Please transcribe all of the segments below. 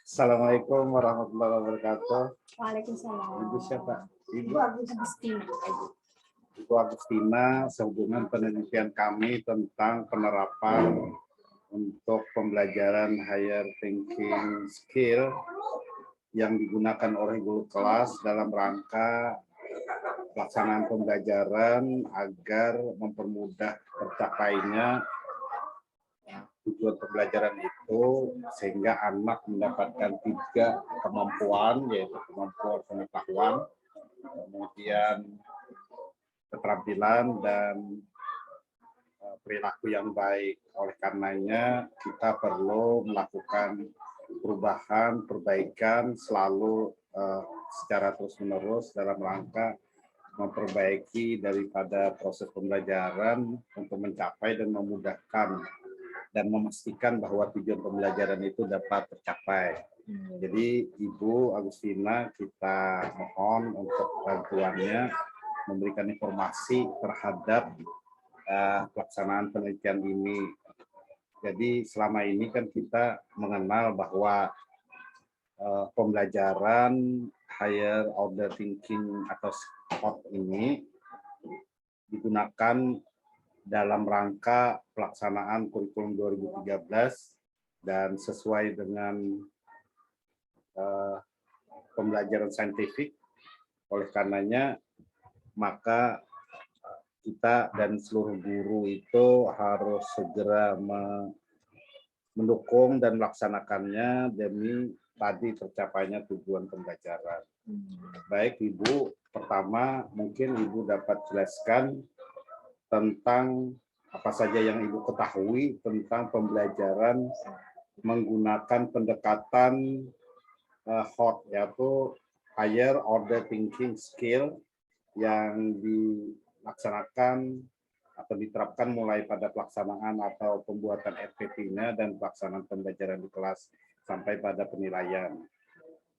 Assalamualaikum warahmatullahi wabarakatuh. Waalaikumsalam. Ibu siapa? Ibu Agustina. Ibu Agustina, sehubungan penelitian kami tentang penerapan untuk pembelajaran higher thinking skill yang digunakan oleh guru kelas dalam rangka pelaksanaan pembelajaran agar mempermudah tercapainya tujuan pembelajaran itu, sehingga anak mendapatkan 3 kemampuan, yaitu kemampuan pengetahuan, kemudian keterampilan, dan perilaku yang baik. Oleh karenanya kita perlu melakukan perubahan, perbaikan selalu secara terus-menerus dalam rangka memperbaiki daripada proses pembelajaran untuk mencapai dan memudahkan dan memastikan bahwa tujuan pembelajaran itu dapat tercapai. Jadi Ibu Agustina, kita mohon untuk bantuannya memberikan informasi terhadap pelaksanaan penelitian ini. Jadi selama ini kan kita mengenal bahwa pembelajaran higher order thinking atau SHOT ini digunakan dalam rangka pelaksanaan kurikulum 2013 dan sesuai dengan pembelajaran saintifik. Oleh karenanya maka kita dan seluruh guru itu harus segera mendukung dan melaksanakannya demi tadi tercapainya tujuan pembelajaran. Baik Ibu, pertama mungkin Ibu dapat jelaskan tentang apa saja yang Ibu ketahui tentang pembelajaran menggunakan pendekatan HOT, yaitu higher order thinking skill, yang dilaksanakan atau diterapkan mulai pada pelaksanaan atau pembuatan RPT-nya dan pelaksanaan pembelajaran di kelas sampai pada penilaian.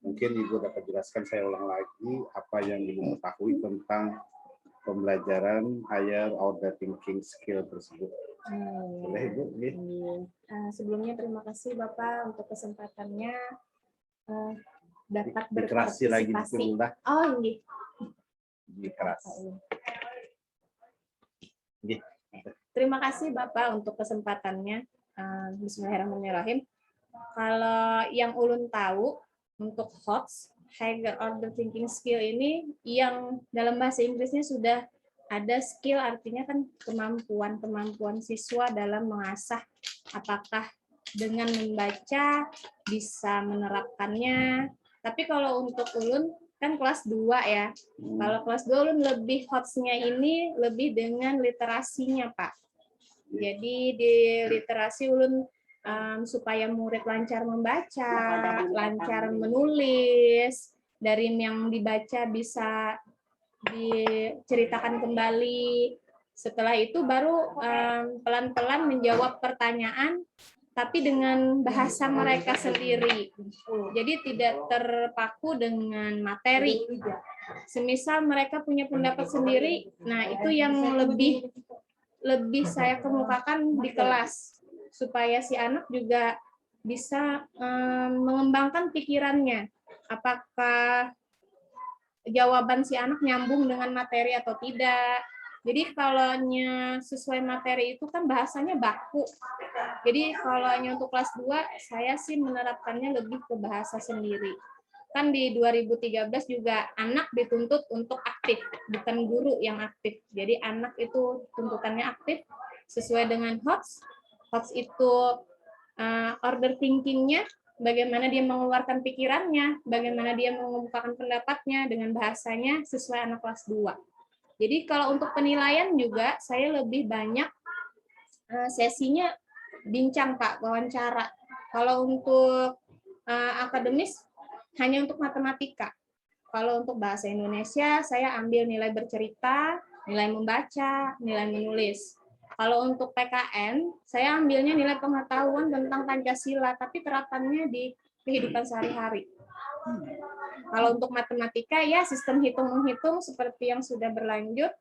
Mungkin Ibu dapat jelaskan, saya ulang lagi, apa yang Ibu ketahui tentang pembelajaran higher order thinking skill tersebut. Boleh Ibu? Sebelumnya terima kasih Bapak untuk kesempatannya dapat berpartisipasi lagi. Oh ini. Terima kasih Bapak untuk kesempatannya. Bismillahirrahmanirrahim. Kalau yang ulun tahu untuk HOTS, higher order thinking skill ini, yang dalam bahasa Inggrisnya sudah ada skill, artinya kan kemampuan siswa dalam mengasah apakah dengan membaca bisa menerapkannya. Tapi kalau untuk ulun kan kelas 2 ya. Kalau kelas 2 ulun lebih HOTS-nya ini lebih dengan literasinya, Pak. Jadi di literasi ulun supaya murid lancar membaca, lancar menulis, dari yang dibaca bisa diceritakan kembali. Setelah itu baru pelan-pelan menjawab pertanyaan, tapi dengan bahasa mereka sendiri. Jadi tidak terpaku dengan materi. Semisal mereka punya pendapat sendiri, nah itu yang lebih saya kemukakan di kelas, supaya si anak juga bisa mengembangkan pikirannya. Apakah jawaban si anak nyambung dengan materi atau tidak. Jadi kalau sesuai materi itu kan bahasanya baku. Jadi kalau untuk kelas 2, saya sih menerapkannya lebih ke bahasa sendiri. Kan di 2013 juga anak dituntut untuk aktif, bukan guru yang aktif. Jadi anak itu tuntutannya aktif sesuai dengan HOTS. HOTS itu order thinking-nya, bagaimana dia mengeluarkan pikirannya, bagaimana dia mengemukakan pendapatnya dengan bahasanya sesuai anak kelas 2. Jadi kalau untuk penilaian juga saya lebih banyak sesinya bincang, Pak, wawancara. Kalau untuk akademis hanya untuk matematika. Kalau untuk bahasa Indonesia saya ambil nilai bercerita, nilai membaca, nilai menulis. Kalau untuk PKN, saya ambilnya nilai pengetahuan tentang Pancasila, tapi terapannya di kehidupan sehari-hari. Kalau untuk matematika, ya sistem hitung-menghitung seperti yang sudah berlanjut.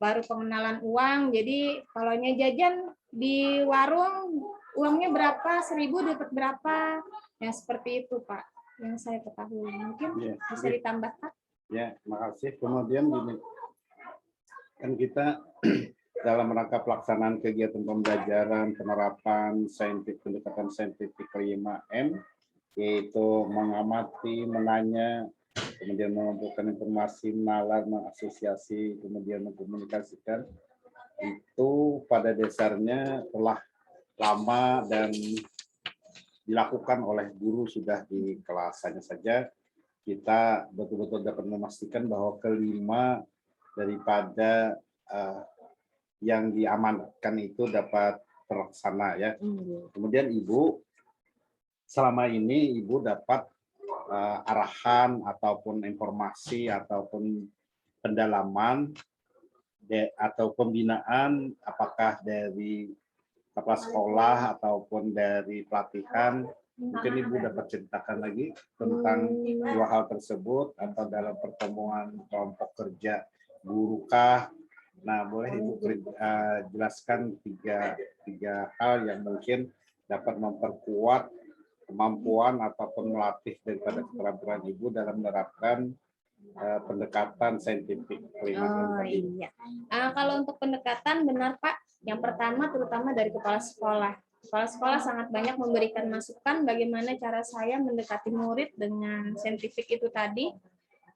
baru pengenalan uang. Jadi kalau jajan di warung uangnya berapa, 1.000 dapat berapa, ya seperti itu Pak yang saya ketahui. Mungkin bisa ditambahkan. Ya, makasih. Kemudian gini, kan kita dalam rangka pelaksanaan kegiatan pembelajaran penerapan pendekatan saintifik 5M, yaitu mengamati, menanya, kemudian mengumpulkan informasi, menalar, mengasosiasi, kemudian mengkomunikasikan, itu pada dasarnya telah lama dan dilakukan oleh guru sudah di kelas. Hanya saja kita betul-betul dapat memastikan bahwa kelima daripada yang diamankan itu dapat terlaksana ya. Kemudian Ibu, selama ini Ibu dapat arahan ataupun informasi ataupun pendalaman atau pembinaan, apakah dari kepala sekolah ataupun dari pelatihan. Mungkin Ibu dapat ceritakan lagi tentang dua hal tersebut, atau dalam pertemuan kelompok kerja guru kah? Nah, boleh Ibu jelaskan tiga hal yang mungkin dapat memperkuat kemampuan ataupun melatih daripada keterampilan Ibu dalam menerapkan pendekatan saintifik 5M tadi. Iya. Kalau untuk pendekatan benar Pak, yang pertama terutama dari kepala sekolah. Kepala sekolah sangat banyak memberikan masukan bagaimana cara saya mendekati murid dengan saintifik itu tadi.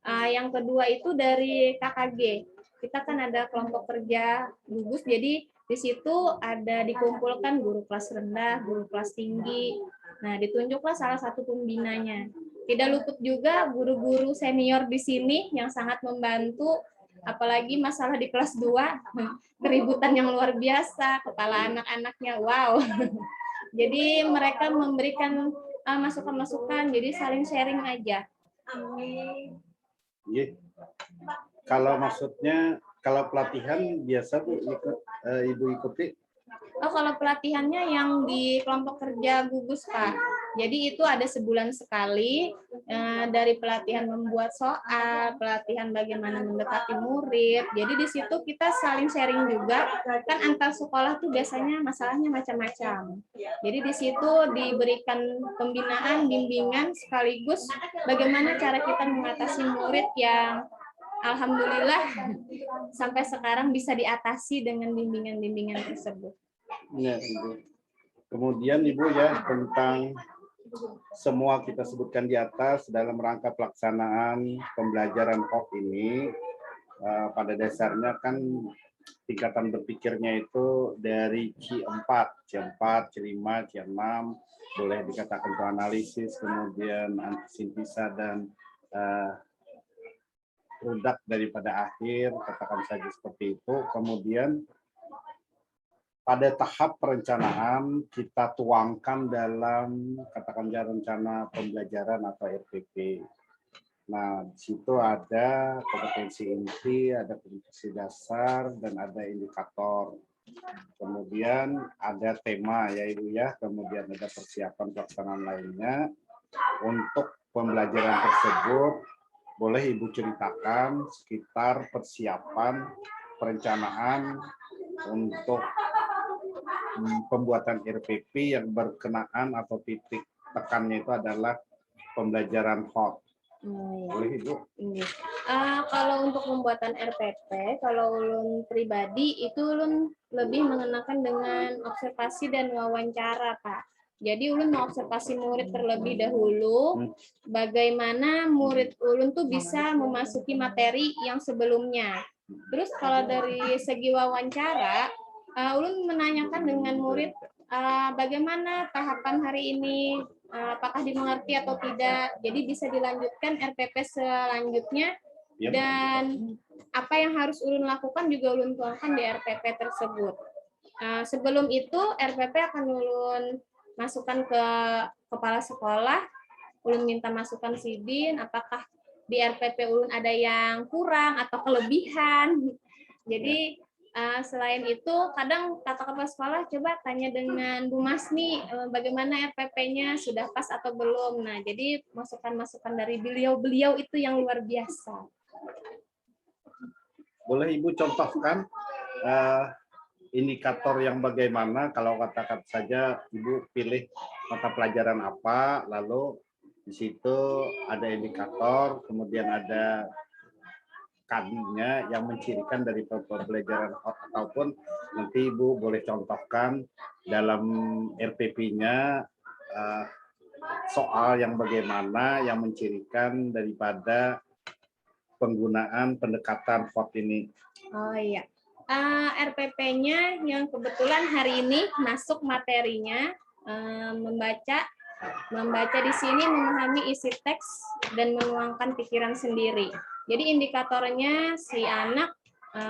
Yang kedua itu dari KKG. Kita kan ada kelompok kerja gugus, jadi di situ ada dikumpulkan guru kelas rendah, guru kelas tinggi. Nah, ditunjuklah salah satu pembinanya. Tidak luput juga guru-guru senior di sini yang sangat membantu, apalagi masalah di kelas 2, keributan yang luar biasa, kepala anak-anaknya, wow. Jadi mereka memberikan masukan-masukan, jadi saling sharing aja. Amin. Kalau maksudnya, kalau pelatihan biasa Bu Ibu ikuti? Oh, kalau pelatihannya yang di kelompok kerja gugus Pak. Jadi itu ada sebulan sekali, dari pelatihan membuat soal, pelatihan bagaimana mendekati murid. Jadi di situ kita saling sharing juga. Kan antar sekolah tuh biasanya masalahnya macam-macam. Jadi di situ diberikan pembinaan, bimbingan sekaligus bagaimana cara kita mengatasi murid yang alhamdulillah sampai sekarang bisa diatasi dengan bimbingan-bimbingan tersebut. Ya, Ibu. Kemudian Ibu ya, tentang semua kita sebutkan di atas dalam rangka pelaksanaan pembelajaran HOK ini, pada dasarnya kan tingkatan berpikirnya itu dari C4, C5, C6, boleh dikatakan itu analisis, kemudian antisintesa dan produk daripada akhir, katakan saja seperti itu. Kemudian pada tahap perencanaan kita tuangkan dalam katakan rencana pembelajaran atau RPP. Nah, di situ ada kompetensi inti, ada kompetensi dasar, dan ada indikator. Kemudian ada tema ya Ibu ya, kemudian ada persiapan pelaksanaan lainnya. Untuk pembelajaran tersebut, boleh Ibu ceritakan sekitar persiapan perencanaan untuk pembuatan RPP yang berkenaan atau titik tekannya itu adalah pembelajaran HOT. Boleh Ibu? Kalau untuk pembuatan RPP, kalau ulun pribadi itu ulun lebih mengenakan dengan observasi dan wawancara, Pak. Jadi ulun mau observasi murid terlebih dahulu, bagaimana murid ulun tuh bisa memasuki materi yang sebelumnya. Terus kalau dari segi wawancara, ulun menanyakan dengan murid bagaimana tahapan hari ini, apakah dimengerti atau tidak. Jadi bisa dilanjutkan RPP selanjutnya, dan apa yang harus ulun lakukan juga ulun tuangkan di RPP tersebut. Sebelum itu RPP akan ulun masukkan ke kepala sekolah, ulun minta masukan sidin, apakah di RPP ulun ada yang kurang atau kelebihan. Jadi selain itu, kadang kata kepala sekolah coba tanya dengan Bu Masni bagaimana RPP-nya, sudah pas atau belum. Nah, jadi masukan-masukan dari beliau-beliau itu yang luar biasa. boleh Ibu contohkan eh, indikator yang bagaimana, kalau katakan saja Ibu pilih mata pelajaran apa, lalu di situ ada indikator, kemudian ada kadinya yang mencirikan dari pembelajaran ataupun nanti Ibu boleh contohkan dalam RPP-nya soal yang bagaimana yang mencirikan daripada penggunaan pendekatan VOT ini. Oh iya. RPP-nya yang kebetulan hari ini masuk materinya membaca di sini, memahami isi teks dan menuangkan pikiran sendiri. Jadi indikatornya si anak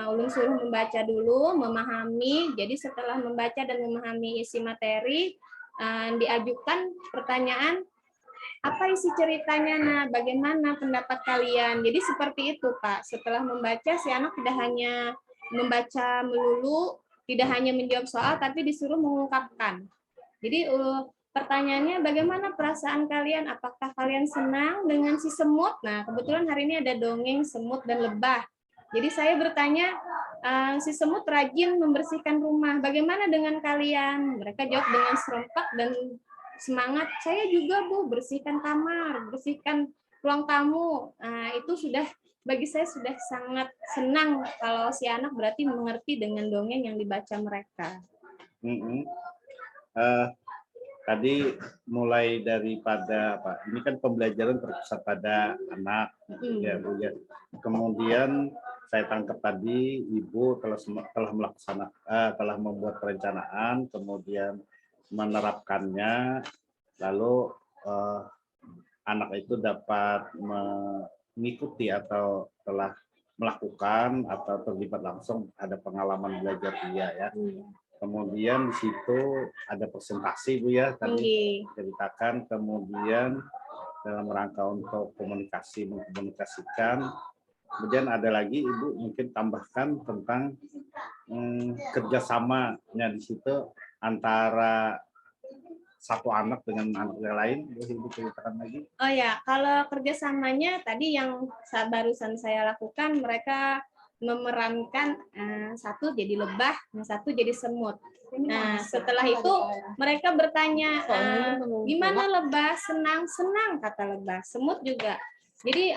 ulun suruh membaca dulu, memahami. Jadi setelah membaca dan memahami isi materi, diajukan pertanyaan, apa isi ceritanya, nah bagaimana pendapat kalian. Jadi seperti itu Pak, setelah membaca si anak tidak hanya membaca melulu, tidak hanya menjawab soal, tapi disuruh mengungkapkan. Jadi pertanyaannya, bagaimana perasaan kalian, apakah kalian senang dengan si semut. Nah kebetulan hari ini ada dongeng semut dan lebah. Jadi saya bertanya, si semut rajin membersihkan rumah, bagaimana dengan kalian? Mereka jawab dengan serempak dan semangat, saya juga Bu, bersihkan kamar, bersihkan ruang tamu. Nah, itu sudah bagi saya sudah sangat senang kalau si anak berarti mengerti dengan dongeng yang dibaca mereka. Tadi mulai daripada apa? Ini kan pembelajaran terpusat pada anak, ya Bu ya. Kemudian saya tangkap tadi Ibu telah membuat perencanaan, kemudian menerapkannya, lalu anak itu dapat mengikuti atau telah melakukan atau terlibat langsung ada pengalaman belajar dia ya. Kemudian di situ ada presentasi Bu ya tadi ceritakan, kemudian dalam rangka untuk mengkomunikasikan. Kemudian ada lagi Ibu mungkin tambahkan tentang kerjasamanya di situ antara satu anak dengan anak yang lain. Ibu ceritakan lagi. Oh ya, kalau kerjasamanya tadi yang barusan saya lakukan, mereka memerankan satu jadi lebah, yang satu jadi semut. Nah, setelah itu mereka bertanya, gimana lebah? Senang kata lebah. Semut juga. Jadi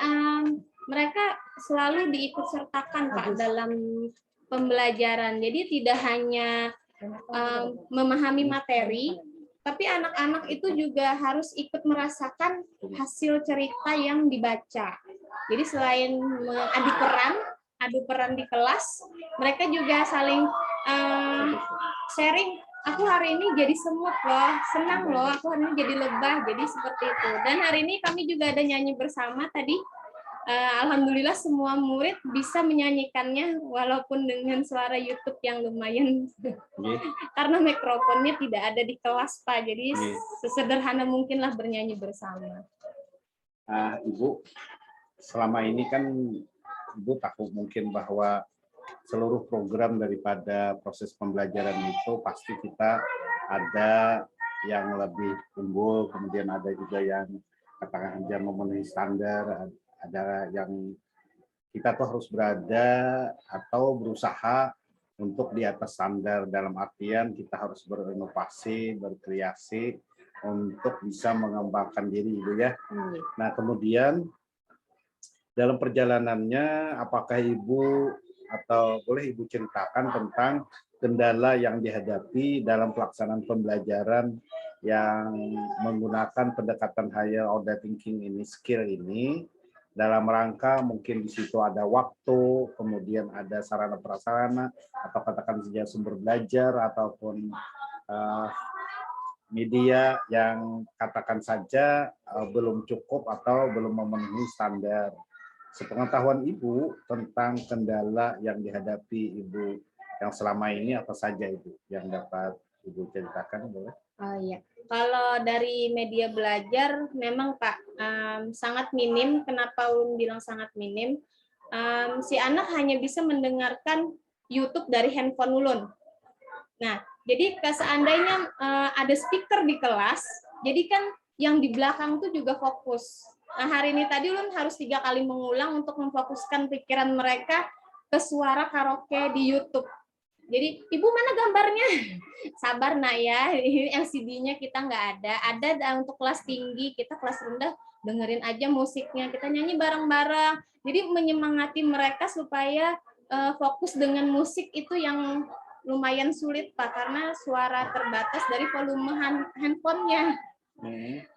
mereka selalu diikut sertakan Pak dalam pembelajaran. Jadi tidak hanya memahami materi, tapi anak-anak itu juga harus ikut merasakan hasil cerita yang dibaca. Jadi selain adu peran di kelas, mereka juga saling sharing. Aku hari ini jadi semut loh, senang loh, aku hari ini jadi lebah, jadi seperti itu. Dan hari ini kami juga ada nyanyi bersama tadi. Alhamdulillah semua murid bisa menyanyikannya walaupun dengan suara YouTube yang lumayan karena mikrofonnya tidak ada di kelas Pak, jadi sesederhana mungkinlah bernyanyi bersama. Ibu, selama ini kan Ibu tahu mungkin bahwa seluruh program daripada proses pembelajaran itu pasti kita ada yang lebih unggul, kemudian ada juga yang katakan aja memenuhi standar, ada yang kita tuh harus berada atau berusaha untuk di atas standar, dalam artian kita harus berinovasi, berkreasi untuk bisa mengembangkan diri Ibu ya. Nah kemudian dalam perjalanannya apakah Ibu atau boleh Ibu ceritakan tentang kendala yang dihadapi dalam pelaksanaan pembelajaran yang menggunakan pendekatan higher order thinking ini, skill ini, dalam rangka mungkin di situ ada waktu, kemudian ada sarana prasarana atau katakan saja sumber belajar ataupun media yang katakan saja belum cukup atau belum memenuhi standar. Sepengetahuan Ibu tentang kendala yang dihadapi Ibu yang selama ini apa saja Ibu yang dapat Ibu ceritakan, boleh? Oh iya, kalau dari media belajar memang Pak sangat minim. Kenapa Ulun bilang sangat minim? Si anak hanya bisa mendengarkan YouTube dari handphone Ulun. Nah, jadi seandainya ada speaker di kelas, jadi kan yang di belakang tuh juga fokus. Nah, hari ini tadi Ulun harus 3 kali mengulang untuk memfokuskan pikiran mereka ke suara karaoke di YouTube. Jadi, Ibu mana gambarnya? Sabar nak ya, ini LCD-nya kita nggak ada. Ada untuk kelas tinggi, kita kelas rendah dengerin aja musiknya, kita nyanyi bareng-bareng. Jadi menyemangati mereka supaya fokus dengan musik itu yang lumayan sulit Pak, karena suara terbatas dari volume handphonenya.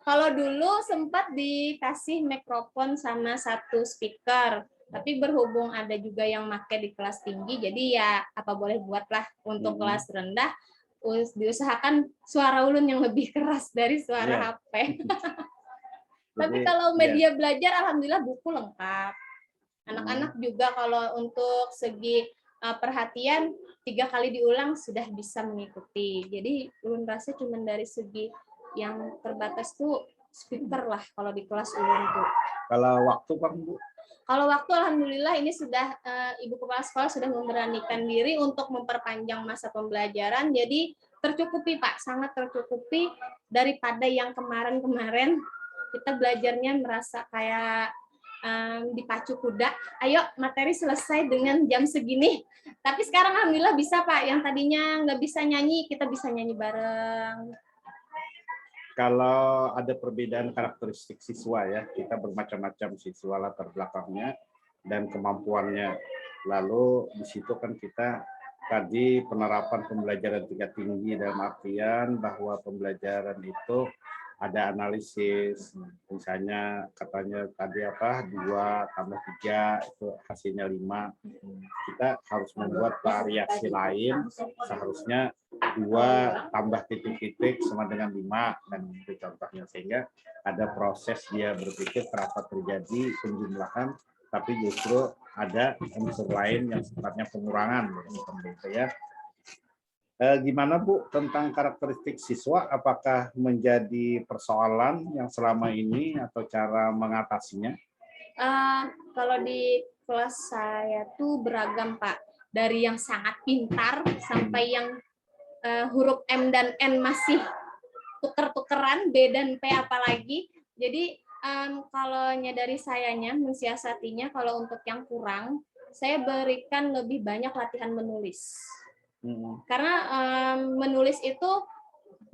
Kalau dulu sempat dikasih mikrofon sama satu speaker, tapi berhubung ada juga yang pakai di kelas tinggi, jadi ya apa boleh buatlah untuk kelas rendah, diusahakan suara ulun yang lebih keras dari suara HP. Tapi kalau media belajar, alhamdulillah buku lengkap. Anak-anak juga kalau untuk segi perhatian 3 kali diulang sudah bisa mengikuti. Jadi ulun rasa cuma dari segi yang terbatas tuh speaker lah kalau di kelas ulun tuh. Kalau waktu Pak Bu? Kalau waktu alhamdulillah ini sudah Ibu Kepala Sekolah sudah memberanikan diri untuk memperpanjang masa pembelajaran. Jadi tercukupi Pak, sangat tercukupi daripada yang kemarin-kemarin kita belajarnya merasa kayak dipacu kuda. Ayo materi selesai dengan jam segini. Tapi sekarang alhamdulillah bisa Pak. Yang tadinya nggak bisa nyanyi, kita bisa nyanyi bareng. Kalau ada perbedaan karakteristik siswa ya, kita bermacam-macam siswa latar belakangnya dan kemampuannya. Lalu di situ kan kita tadi penerapan pembelajaran tingkat tinggi dalam artian bahwa pembelajaran itu ada analisis, misalnya katanya tadi 2 tambah 3 itu hasilnya 5. Kita harus membuat variasi lain, seharusnya 2 tambah titik-titik sama dengan 5, dan itu contohnya, sehingga ada proses dia berpikir kenapa terjadi penjumlahan, tapi justru ada unsur lain yang sifatnya pengurangan, seperti ya. Gimana Bu tentang karakteristik siswa, apakah menjadi persoalan yang selama ini atau cara mengatasinya? Kalau di kelas saya tuh beragam Pak, dari yang sangat pintar sampai yang huruf M dan N masih tuker-tukeran, B dan P apalagi. Jadi kalau dari sayanya mensiasatinya, kalau untuk yang kurang saya berikan lebih banyak latihan menulis. Karena menulis itu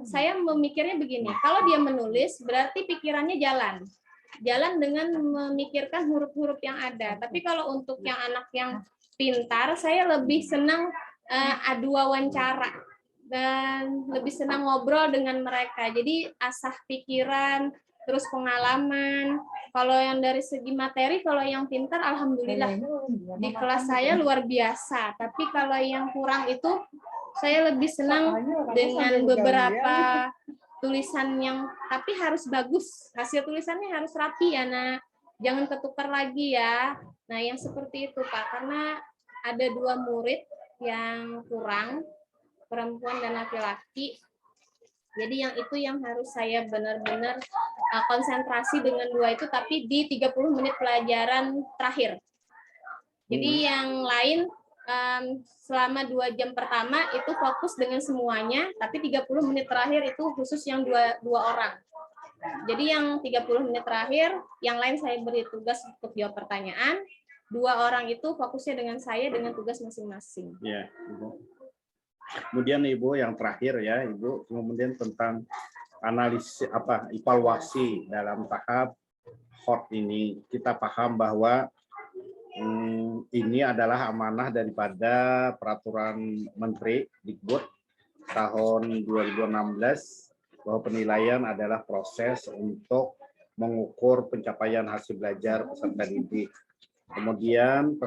saya memikirnya begini, kalau dia menulis berarti pikirannya jalan dengan memikirkan huruf-huruf yang ada. Tapi kalau untuk yang anak yang pintar, saya lebih senang adu wawancara dan lebih senang ngobrol dengan mereka. Jadi asah pikiran, terus pengalaman. Kalau yang dari segi materi, kalau yang pintar, alhamdulillah di kelas saya luar biasa. Tapi kalau yang kurang itu, saya lebih senang dengan beberapa tulisan yang, tapi harus bagus. Hasil tulisannya harus rapi ya, nak. Jangan ketukar lagi ya. Nah, yang seperti itu, Pak. Karena ada 2 murid yang kurang, perempuan dan laki-laki. Jadi yang itu yang harus saya benar-benar konsentrasi dengan 2 itu, tapi di 30 menit pelajaran terakhir. Jadi yang lain selama 2 jam pertama itu fokus dengan semuanya, tapi 30 menit terakhir itu khusus yang dua orang. Jadi yang 30 menit terakhir, yang lain saya beri tugas untuk jawab pertanyaan, 2 orang itu fokusnya dengan saya dengan tugas masing-masing. Ya, Ibu. Kemudian Ibu yang terakhir ya, Ibu, kemudian tentang analisis evaluasi dalam tahap HOT ini. Kita paham bahwa ini adalah amanah daripada peraturan Menteri Dikbud tahun 2016 bahwa penilaian adalah proses untuk mengukur pencapaian hasil belajar peserta didik. Kemudian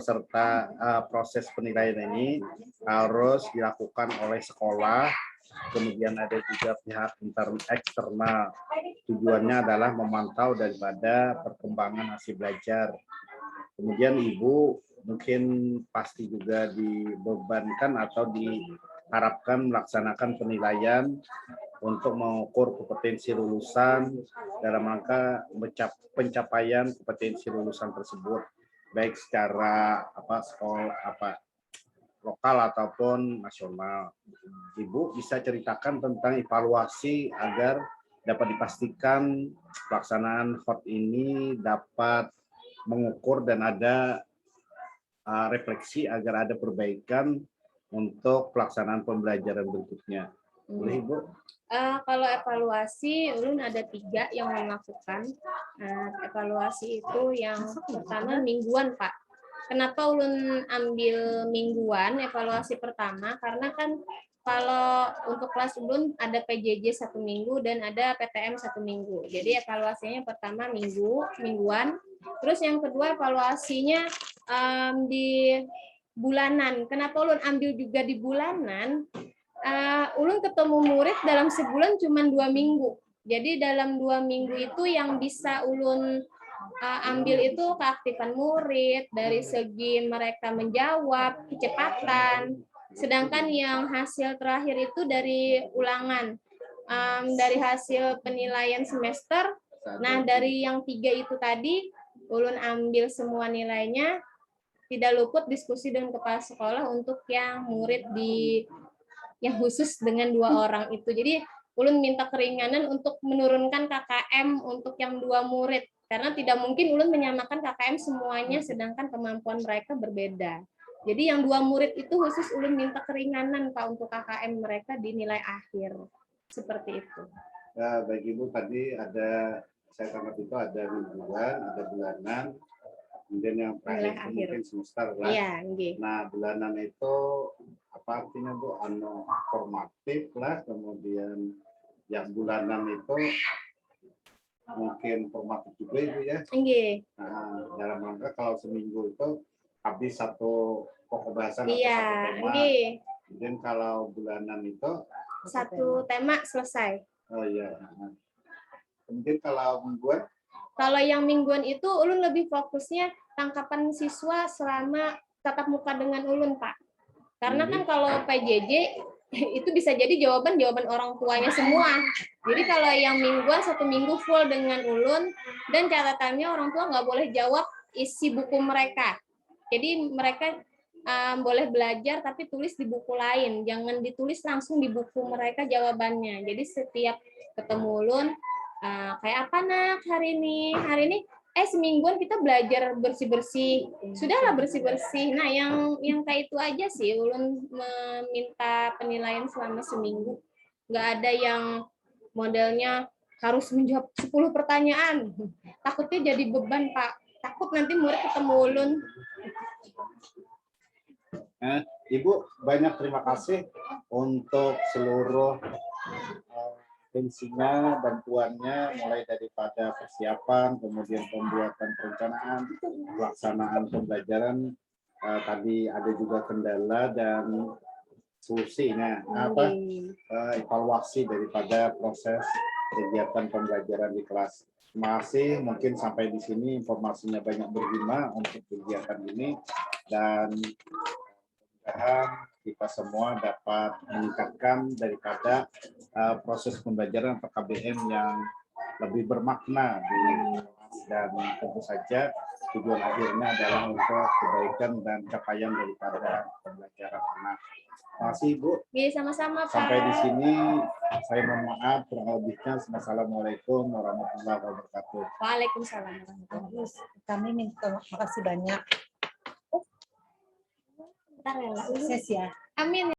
proses penilaian ini harus dilakukan oleh sekolah, kemudian ada juga pihak eksternal. Tujuannya adalah memantau daripada perkembangan hasil belajar. Kemudian Ibu mungkin pasti juga dibebankan atau diharapkan melaksanakan penilaian untuk mengukur kompetensi lulusan dalam rangka pencapaian kompetensi lulusan tersebut, baik secara lokal ataupun nasional. Ibu bisa ceritakan tentang evaluasi agar dapat dipastikan pelaksanaan HOT ini dapat mengukur dan ada refleksi agar ada perbaikan untuk pelaksanaan pembelajaran berikutnya. Boleh Ibu? Kalau evaluasi, Ulun ada 3 yang melakukan. Evaluasi itu yang pertama mingguan, Pak. Kenapa Ulun ambil mingguan evaluasi pertama? Karena kan kalau untuk kelas Ulun ada PJJ 1 minggu dan ada PTM 1 minggu. Jadi evaluasinya pertama mingguan. Terus yang kedua evaluasinya di bulanan. Kenapa Ulun ambil juga di bulanan? Ulun ketemu murid dalam sebulan cuma 2 minggu. Jadi dalam 2 minggu itu yang bisa Ulun ambil itu keaktifan murid, dari segi mereka menjawab, kecepatan. Sedangkan yang hasil terakhir itu dari ulangan, dari hasil penilaian semester. Nah, dari yang 3 itu tadi, Ulun ambil semua nilainya, tidak luput diskusi dengan kepala sekolah untuk yang murid yang khusus dengan 2 orang itu. Jadi Ulun minta keringanan untuk menurunkan KKM untuk yang 2 murid. Karena tidak mungkin Ulun menyamakan KKM semuanya, sedangkan kemampuan mereka berbeda. Jadi yang 2 murid itu khusus Ulun minta keringanan Pak untuk KKM mereka di nilai akhir. Seperti itu. Ya, baik Ibu, tadi ada, saya tangkap itu ada mingguan, ada bulanan, kemudian yang terakhir itu mungkin semester lah. Iya, okay. Nah, bulanan itu apa artinya Bu? Formatif lah, kemudian yang bulanan itu mungkin formatif juga Ibu ya. Okay. Nah, dalam rangka kalau seminggu itu habis satu pokok bahasan atau satu tema. Okay. Kemudian kalau bulanan itu satu tema selesai. Oh iya. Kemudian kalau mingguan? Kalau yang mingguan itu Ulun lebih fokusnya tangkapan siswa selama tatap muka dengan Ulun, Pak. Karena kan kalau PJJ itu bisa jadi jawaban orang tuanya semua. Jadi kalau yang mingguan 1 minggu full dengan Ulun, dan catatannya orang tua nggak boleh jawab isi buku mereka. Jadi mereka boleh belajar tapi tulis di buku lain, jangan ditulis langsung di buku mereka jawabannya. Jadi setiap ketemu Ulun, kayak apa nak hari ini semingguan kita belajar bersih-bersih, sudahlah bersih-bersih. Nah yang kayak itu aja sih Ulun meminta penilaian selama seminggu. Nggak ada yang modelnya harus menjawab 10 pertanyaan, takutnya jadi beban Pak, takut nanti murid ketemu Ulun. Ibu, banyak terima kasih untuk seluruh atensinya, bantuannya, mulai daripada persiapan, kemudian pembuatan perencanaan, pelaksanaan pembelajaran. Tadi ada juga kendala dan solusinya, evaluasi daripada proses kegiatan pembelajaran di kelas. Terima kasih, mungkin sampai di sini informasinya banyak berguna untuk kegiatan ini, dan kita semua dapat meningkatkan daripada proses pembelajaran PKBM yang lebih bermakna dan tentu saja tujuan akhirnya adalah untuk kebaikan dan capaian daripada pembelajaran anak. Terima kasih Ibu. Iya, sama-sama Pak. Sampai di sini saya mohon maaf kurang lebihnya. Assalamualaikum warahmatullahi wabarakatuh. Waalaikumsalam warahmatullahi wabarakatuh. Kami minta makasih banyak. Bentar ya, Sukses ya. Amin.